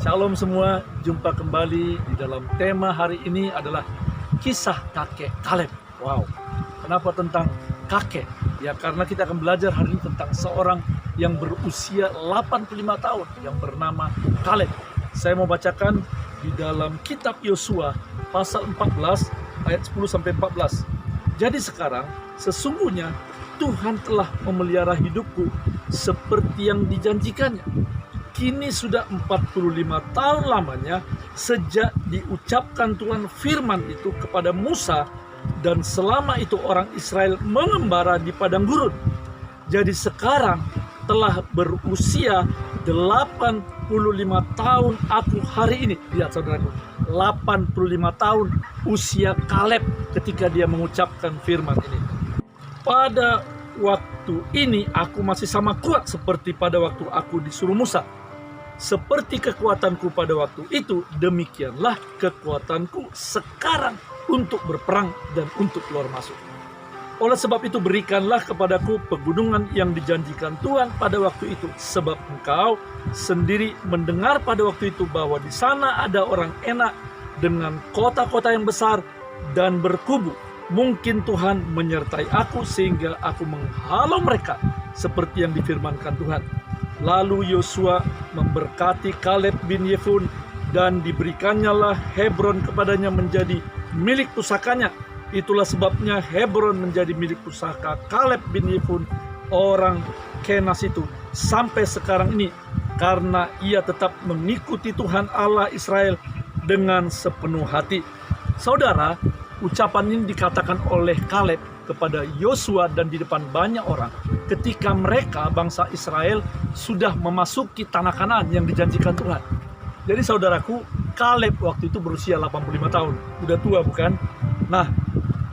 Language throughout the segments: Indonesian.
Shalom semua, jumpa kembali di dalam tema hari ini adalah kisah kakek Kaleb. Wow, kenapa tentang kakek? Ya karena kita akan belajar hari ini tentang seorang yang berusia 85 tahun yang bernama Kaleb. Saya mau bacakan di dalam kitab Yosua pasal 14 ayat 10-14. Jadi sekarang sesungguhnya Tuhan telah memelihara hidupku seperti yang dijanjikannya. Kini sudah 45 tahun lamanya sejak diucapkan Tuhan firman itu kepada Musa, dan selama itu orang Israel mengembara di padang gurun. Jadi sekarang telah berusia 85 tahun aku hari ini. Lihat saudaraku, 85 tahun usia Kaleb ketika dia mengucapkan firman ini. Pada waktu ini aku masih sama kuat seperti pada waktu aku disuruh Musa. Seperti kekuatanku pada waktu itu, demikianlah kekuatanku sekarang untuk berperang dan untuk keluar masuk. Oleh sebab itu berikanlah kepadaku pegunungan yang dijanjikan Tuhan pada waktu itu, sebab engkau sendiri mendengar pada waktu itu bahwa di sana ada orang Enak dengan kota-kota yang besar dan berkubu. Mungkin Tuhan menyertai aku sehingga aku menghalau mereka seperti yang difirmankan Tuhan. Lalu Yosua memberkati Kaleb bin Yefun, dan diberikannya Hebron kepadanya menjadi milik pusakanya. Itulah sebabnya Hebron menjadi milik pusaka Kaleb bin Yefun orang Kenas itu sampai sekarang ini, karena ia tetap mengikuti Tuhan Allah Israel dengan sepenuh hati. Saudara, ucapan ini dikatakan oleh Kaleb kepada Yosua dan di depan banyak orang ketika mereka bangsa Israel sudah memasuki tanah Kanaan yang dijanjikan Tuhan. Jadi saudaraku, Kaleb waktu itu berusia 85 tahun. Udah tua bukan? Nah,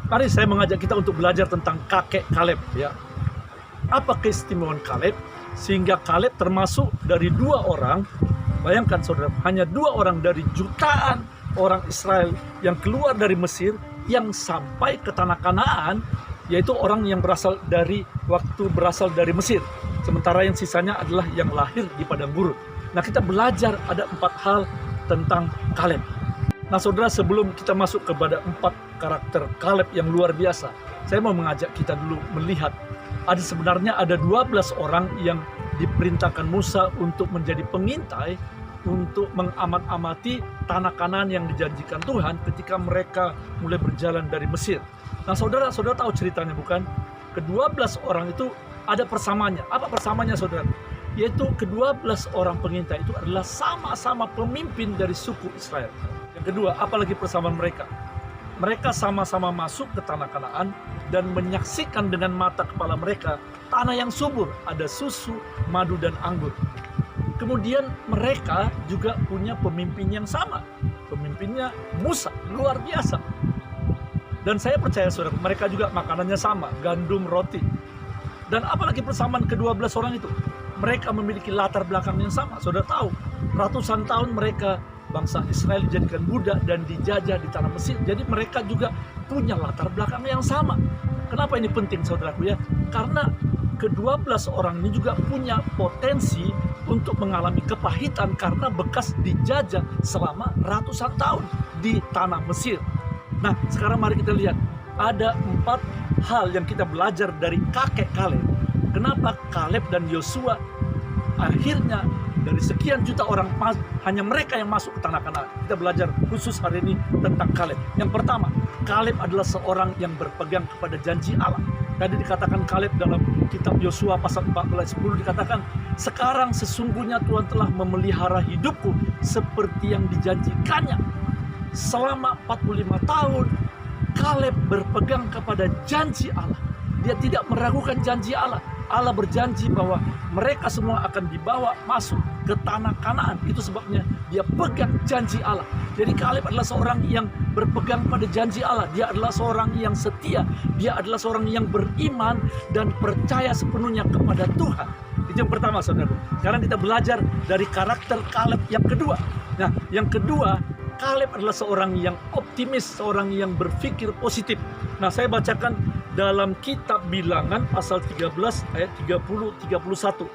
mari saya mengajak kita untuk belajar tentang kakek Kaleb ya. Apa keistimewaan Kaleb sehingga Kaleb termasuk dari dua orang, bayangkan saudara, hanya dua orang dari jutaan orang Israel yang keluar dari Mesir yang sampai ke tanah Kanaan, yaitu orang yang berasal dari Mesir. Sementara yang sisanya adalah yang lahir di padang gurun. Nah, kita belajar ada 4 hal tentang Kaleb. Nah, saudara, sebelum kita masuk kepada 4 karakter Kaleb yang luar biasa, saya mau mengajak kita dulu melihat sebenarnya ada 12 orang yang diperintahkan Musa untuk menjadi pengintai untuk mengamat-amati tanah Kanaan yang dijanjikan Tuhan ketika mereka mulai berjalan dari Mesir. Nah, saudara tahu ceritanya bukan? Ke-12 orang itu ada persamaannya. Apa persamaannya, saudara? Yaitu ke-12 orang pengintai itu adalah sama-sama pemimpin dari suku Israel. Yang kedua, apalagi persamaan mereka? Mereka sama-sama masuk ke tanah Kanaan dan menyaksikan dengan mata kepala mereka tanah yang subur, ada susu, madu, dan anggur. Kemudian mereka juga punya pemimpin yang sama. Pemimpinnya Musa, luar biasa. Dan saya percaya saudara, mereka juga makanannya sama, gandum, roti. Dan apalagi persamaan ke-12 orang itu, mereka memiliki latar belakang yang sama. Saudara tahu, ratusan tahun mereka bangsa Israel dijadikan budak dan dijajah di tanah Mesir. Jadi mereka juga punya latar belakang yang sama. Kenapa ini penting saudaraku ya? Karena ke-12 orang ini juga punya potensi untuk mengalami kepahitan karena bekas dijajah selama ratusan tahun di tanah Mesir. Nah, sekarang mari kita lihat. Ada 4 hal yang kita belajar dari kakek Kaleb. Kenapa Kaleb dan Yosua akhirnya dari sekian juta orang hanya mereka yang masuk ke tanah Kanaan. Kita belajar khusus hari ini tentang Kaleb. Yang pertama, Kaleb adalah seorang yang berpegang kepada janji Allah. Tadi dikatakan Kaleb dalam kitab Yosua pasal 14:10 dikatakan, sekarang sesungguhnya Tuhan telah memelihara hidupku seperti yang dijanjikannya. Selama 45 tahun Kaleb berpegang kepada janji Allah. Dia tidak meragukan janji Allah. Allah berjanji bahwa mereka semua akan dibawa masuk ke tanah Kanaan. Itu sebabnya dia pegang janji Allah. Jadi Kaleb adalah seorang yang berpegang pada janji Allah. Dia adalah seorang yang setia. Dia adalah seorang yang beriman dan percaya sepenuhnya kepada Tuhan. Itu yang pertama, saudara. Sekarang kita belajar dari karakter Kaleb yang kedua. Nah, yang kedua, Kaleb adalah seorang yang optimis, seorang yang berpikir positif. Nah, saya bacakan dalam kitab Bilangan pasal 13 ayat 30-31.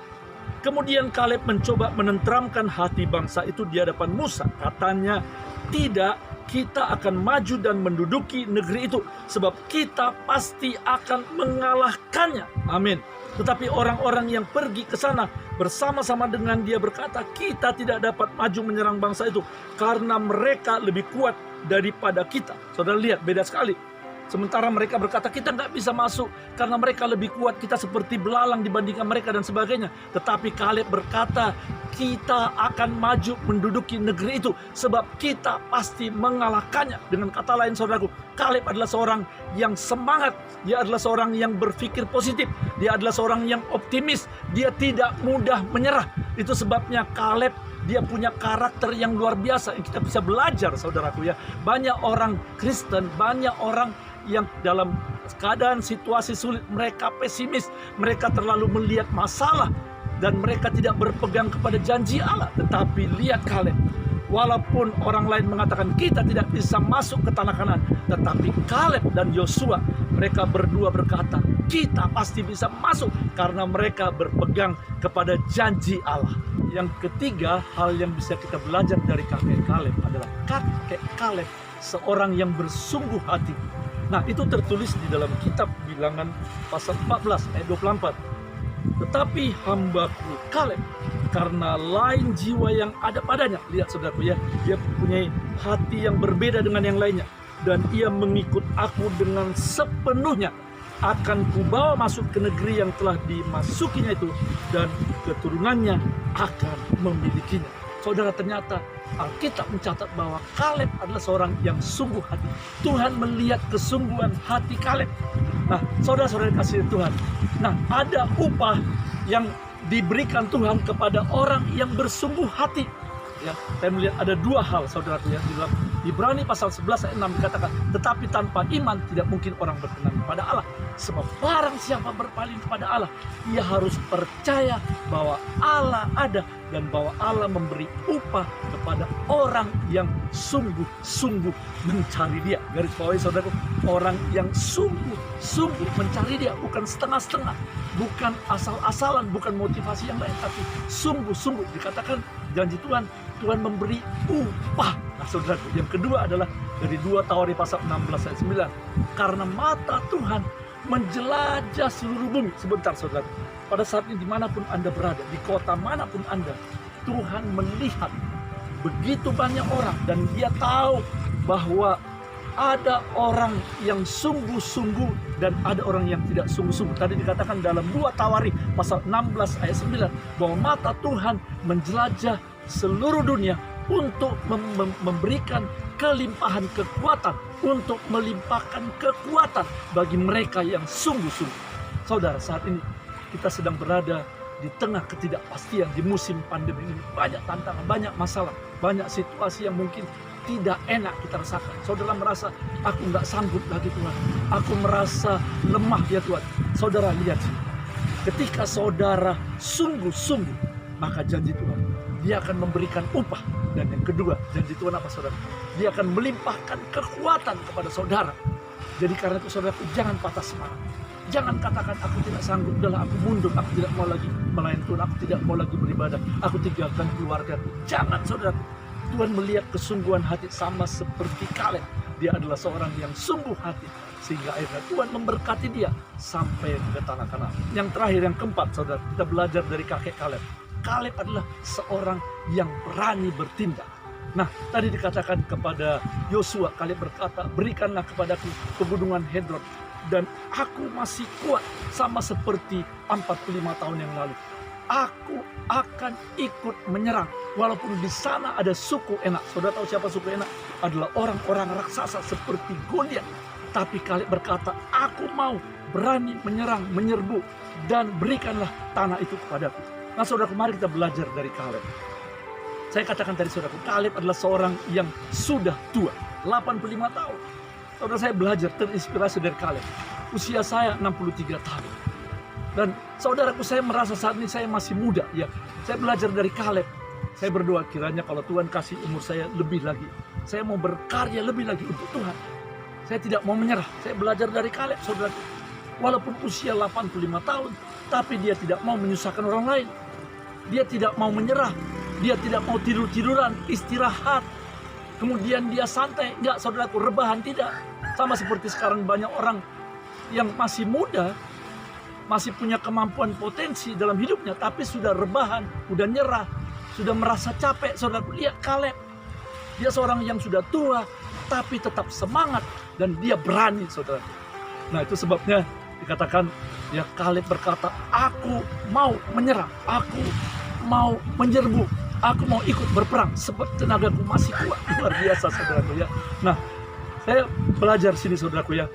Kemudian Kaleb mencoba menenteramkan hati bangsa itu di hadapan Musa. Katanya, tidak, kita akan maju dan menduduki negeri itu, sebab kita pasti akan mengalahkannya. Amin. Tetapi orang-orang yang pergi ke sana bersama-sama dengan dia berkata, kita tidak dapat maju menyerang bangsa itu, karena mereka lebih kuat daripada kita. Saudara lihat, beda sekali. Sementara mereka berkata, kita nggak bisa masuk karena mereka lebih kuat, kita seperti belalang dibandingkan mereka dan sebagainya. Tetapi Kaleb berkata, kita akan maju menduduki negeri itu, sebab kita pasti mengalahkannya. Dengan kata lain, saudaraku, Kaleb adalah seorang yang semangat. Dia adalah seorang yang berpikir positif. Dia adalah seorang yang optimis. Dia tidak mudah menyerah. Itu sebabnya Kaleb, dia punya karakter yang luar biasa yang kita bisa belajar, saudaraku ya. Banyak orang Kristen, banyak orang yang dalam keadaan situasi sulit, mereka pesimis, mereka terlalu melihat masalah, dan mereka tidak berpegang kepada janji Allah. Tetapi lihat Kaleb, walaupun orang lain mengatakan kita tidak bisa masuk ke tanah Kanaan, tetapi Kaleb dan Yosua, mereka berdua berkata, kita pasti bisa masuk, karena mereka berpegang kepada janji Allah. Yang ketiga, hal yang bisa kita belajar dari kakek Kaleb adalah kakek Kaleb seorang yang bersungguh hati. Nah, itu tertulis di dalam kitab Bilangan pasal 14 ayat 24. Tetapi hambaku Kaleb, karena lain jiwa yang ada padanya. Lihat saudaraku ya, dia mempunyai hati yang berbeda dengan yang lainnya, dan ia mengikut aku dengan sepenuhnya. Akan kubawa masuk ke negeri yang telah dimasukinya itu, dan keturunannya akan memilikinya. Saudara, ternyata Alkitab mencatat bahwa Kaleb adalah seorang yang sungguh hati. Tuhan melihat kesungguhan hati Kaleb. Nah, saudara-saudara kasih Tuhan, nah ada upah yang diberikan Tuhan kepada orang yang bersungguh hati. Ya, saya melihat ada dua hal, saudaraku ya. Di dalam Ibrani pasal 11 ayat 6 dikatakan, tetapi tanpa iman tidak mungkin orang berkenan kepada Allah. Sebab barang siapa berpaling kepada Allah, ia harus percaya bahwa Allah ada, dan bahwa Allah memberi upah kepada orang yang sungguh-sungguh mencari dia. Garis bawahi saudaraku, orang yang sungguh-sungguh mencari dia, bukan setengah-setengah, bukan asal-asalan, bukan motivasi yang lain, tapi sungguh-sungguh. Dikatakan janji Tuhan, Tuhan memberi upah. Nah saudaraku, yang kedua adalah dari 2 Tawarikh pasal 16 ayat 9. Karena mata Tuhan menjelajah seluruh bumi. Sebentar saudara, pada saat ini dimanapun Anda berada, di kota manapun Anda, Tuhan melihat begitu banyak orang, dan dia tahu bahwa ada orang yang sungguh-sungguh dan ada orang yang tidak sungguh-sungguh. Tadi dikatakan dalam 2 Tawarikh pasal 16 ayat 9 bahwa mata Tuhan menjelajah seluruh dunia untuk memberikan kelimpahan kekuatan, untuk melimpahkan kekuatan bagi mereka yang sungguh-sungguh. Saudara, saat ini kita sedang berada di tengah ketidakpastian di musim pandemi ini. Banyak tantangan, banyak masalah, banyak situasi yang mungkin tidak enak kita rasakan. Saudara merasa, aku nggak sanggup lagi Tuhan, aku merasa lemah ya Tuhan. Saudara lihat, ketika saudara sungguh-sungguh, maka janji Tuhan, dia akan memberikan upah. Dan yang kedua, janji Tuhan apa saudara? Dia akan melimpahkan kekuatan kepada saudara. Jadi karena itu saudara, jangan patah semangat. Jangan katakan aku tidak sanggup, udahlah aku mundur, aku tidak mau lagi melayani Tuhan, aku tidak mau lagi beribadah, aku tinggalkan keluargaku. Jangan saudara. Tuhan melihat kesungguhan hati sama seperti Kaleb. Dia adalah seorang yang sungguh hati, sehingga akhirnya Tuhan memberkati dia sampai ke tanah Kanaan. Yang terakhir, yang keempat saudara, kita belajar dari kakek Kaleb. Kaleb adalah seorang yang berani bertindak. Nah, tadi dikatakan kepada Yosua, Kaleb berkata, berikanlah kepadaku pegunungan Hebron, dan aku masih kuat sama seperti 45 tahun yang lalu. Aku akan ikut menyerang, walaupun di sana ada suku Enak. Saudara tahu siapa suku Enak? Adalah orang-orang raksasa seperti Goliat. Tapi Kaleb berkata, aku mau berani menyerang, menyerbu, dan berikanlah tanah itu kepadaku. Nah saudara, mari kita belajar dari Kaleb. Saya katakan tadi saudaraku, Kaleb adalah seorang yang sudah tua, 85 tahun. Saudara, saya belajar, terinspirasi dari Kaleb. Usia saya 63 tahun. Dan saudaraku, saya merasa saat ini saya masih muda. Ya, saya belajar dari Kaleb. Saya berdoa kiranya kalau Tuhan kasih umur saya lebih lagi, saya mau berkarya lebih lagi untuk Tuhan. Saya tidak mau menyerah. Saya belajar dari Kaleb, saudaraku. Walaupun usia 85 tahun, tapi dia tidak mau menyusahkan orang lain. Dia tidak mau menyerah. Dia tidak mau tidur-tiduran, istirahat. Kemudian dia santai. Enggak, saudaraku, rebahan tidak. Sama seperti sekarang banyak orang yang masih muda, masih punya kemampuan potensi dalam hidupnya, tapi sudah rebahan, sudah nyerah, sudah merasa capek. Saudaraku, lihat Kaleb. Dia seorang yang sudah tua, tapi tetap semangat dan dia berani, saudara. Nah, itu sebabnya dikatakan, ya Kaleb berkata, aku mau menyerah, aku mau menyerbu, aku mau ikut berperang sebab tenagaku masih kuat. Luar biasa, saudaraku ya. Nah, saya belajar sini, saudaraku ya.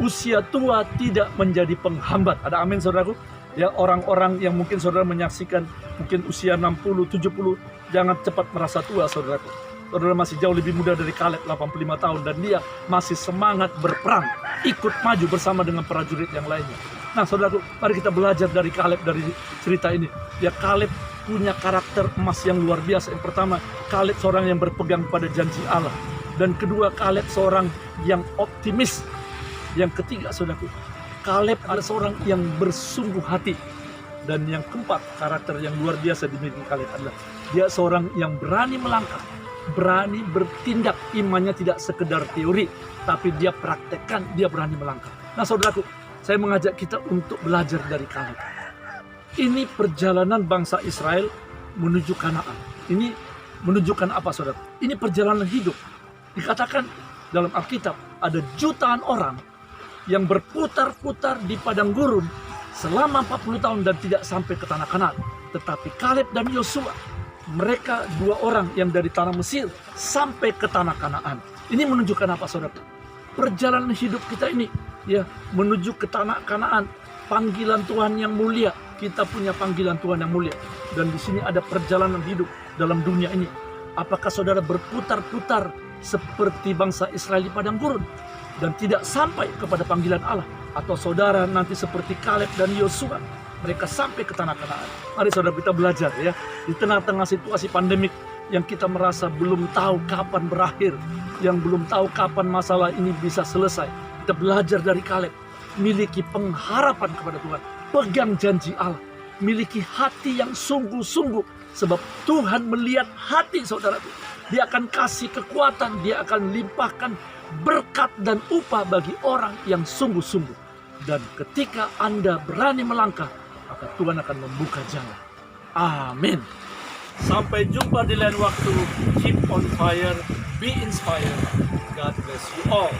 Usia tua tidak menjadi penghambat. Ada amin, saudaraku? Ya, orang-orang yang mungkin saudara menyaksikan mungkin usia 60, 70, jangan cepat merasa tua, saudaraku. Saudara masih jauh lebih muda dari Kaleb, 85 tahun, dan dia masih semangat berperang, ikut maju bersama dengan prajurit yang lainnya. Nah, saudaraku, mari kita belajar dari Kaleb, dari cerita ini. Ya, Kaleb punya karakter emas yang luar biasa. Yang pertama, Kaleb seorang yang berpegang pada janji Allah. Dan kedua, Kaleb seorang yang optimis. Yang ketiga, saudaraku, Kaleb adalah seorang yang bersungguh hati. Dan yang keempat, karakter yang luar biasa dimiliki Kaleb adalah dia seorang yang berani melangkah, berani bertindak. Imannya tidak sekedar teori, tapi dia praktekkan, dia berani melangkah. Nah, saudaraku, saya mengajak kita untuk belajar dari Kaleb. Ini perjalanan bangsa Israel menuju Kanaan. Ini menunjukkan apa, saudara? Ini perjalanan hidup. Dikatakan dalam Alkitab ada jutaan orang yang berputar-putar di padang gurun selama 40 tahun dan tidak sampai ke tanah Kanaan. Tetapi Kaleb dan Yosua, mereka dua orang yang dari tanah Mesir sampai ke tanah Kanaan. Ini menunjukkan apa, saudara? Perjalanan hidup kita ini ya menuju ke tanah Kanaan, panggilan Tuhan yang mulia. Kita punya panggilan Tuhan yang mulia, dan di sini ada perjalanan hidup dalam dunia ini. Apakah saudara berputar-putar seperti bangsa Israel di padang gurun dan tidak sampai kepada panggilan Allah, atau saudara nanti seperti Kaleb dan Yosua, mereka sampai ke tanah Kanaan? Mari saudara, kita belajar ya, di tengah-tengah situasi pandemik yang kita merasa belum tahu kapan berakhir, yang belum tahu kapan masalah ini bisa selesai. Kita belajar dari Kaleb, miliki pengharapan kepada Tuhan, pegang janji Allah, miliki hati yang sungguh-sungguh, sebab Tuhan melihat hati saudara. Dia akan kasih kekuatan, dia akan limpahkan berkat dan upah bagi orang yang sungguh-sungguh. Dan ketika Anda berani melangkah, maka Tuhan akan membuka jalan. Amin. Sampai jumpa di lain waktu. Keep on fire, be inspired. God bless you all.